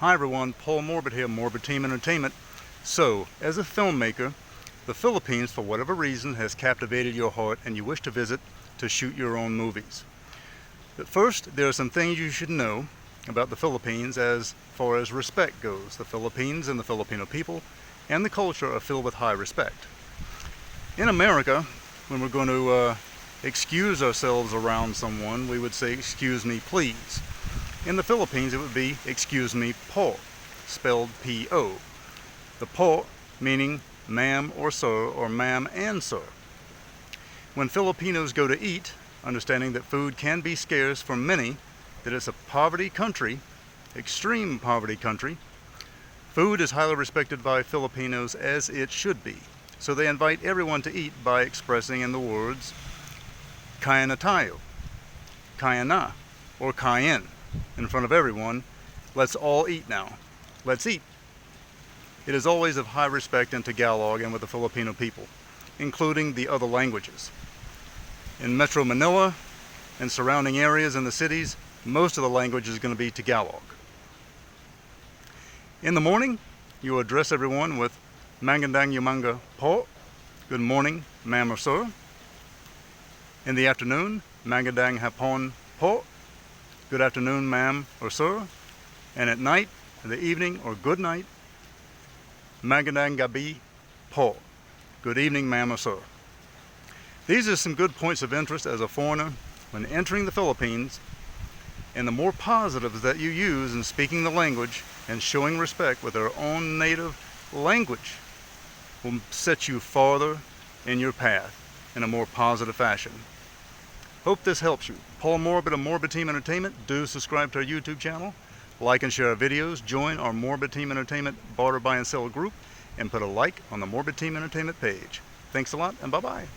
Hi everyone, Paul Morbid here, Morbid Team Entertainment. So, as a filmmaker, the Philippines, for whatever reason, has captivated your heart and you wish to visit to shoot your own movies. But first, there are some things you should know about the Philippines as far as respect goes. The Philippines and the Filipino people and the culture are filled with high respect. In America, when we're going to excuse ourselves around someone, we would say, "Excuse me, please." In the Philippines, it would be, "Excuse me, po," spelled P-O. The po meaning ma'am or sir, or ma'am and sir. When Filipinos go to eat, understanding that food can be scarce for many, that it's a poverty country, extreme poverty country, food is highly respected by Filipinos as it should be. So they invite everyone to eat by expressing in the words, "Kaya na tayo," "Kaya na," or "Kain," in front of everyone. Let's all eat now. Let's eat. It is always of high respect in Tagalog and with the Filipino people, including the other languages. In Metro Manila and surrounding areas in the cities, most of the language is going to be Tagalog. In the morning, you address everyone with "Magandang umaga po," good morning, ma'am or sir. In the afternoon, "Magandang hapon po," good afternoon, ma'am or sir. And at night, in the evening, or good night, "Magandang gabi po," good evening, ma'am or sir. These are some good points of interest as a foreigner when entering the Philippines, and the more positives that you use in speaking the language and showing respect with their own native language will set you farther in your path in a more positive fashion. Hope this helps you. Paul Morbid of Morbid Team Entertainment. Do subscribe to our YouTube channel, like and share our videos, join our Morbid Team Entertainment barter, buy and sell group, and put a like on the Morbid Team Entertainment page. Thanks a lot, and bye-bye.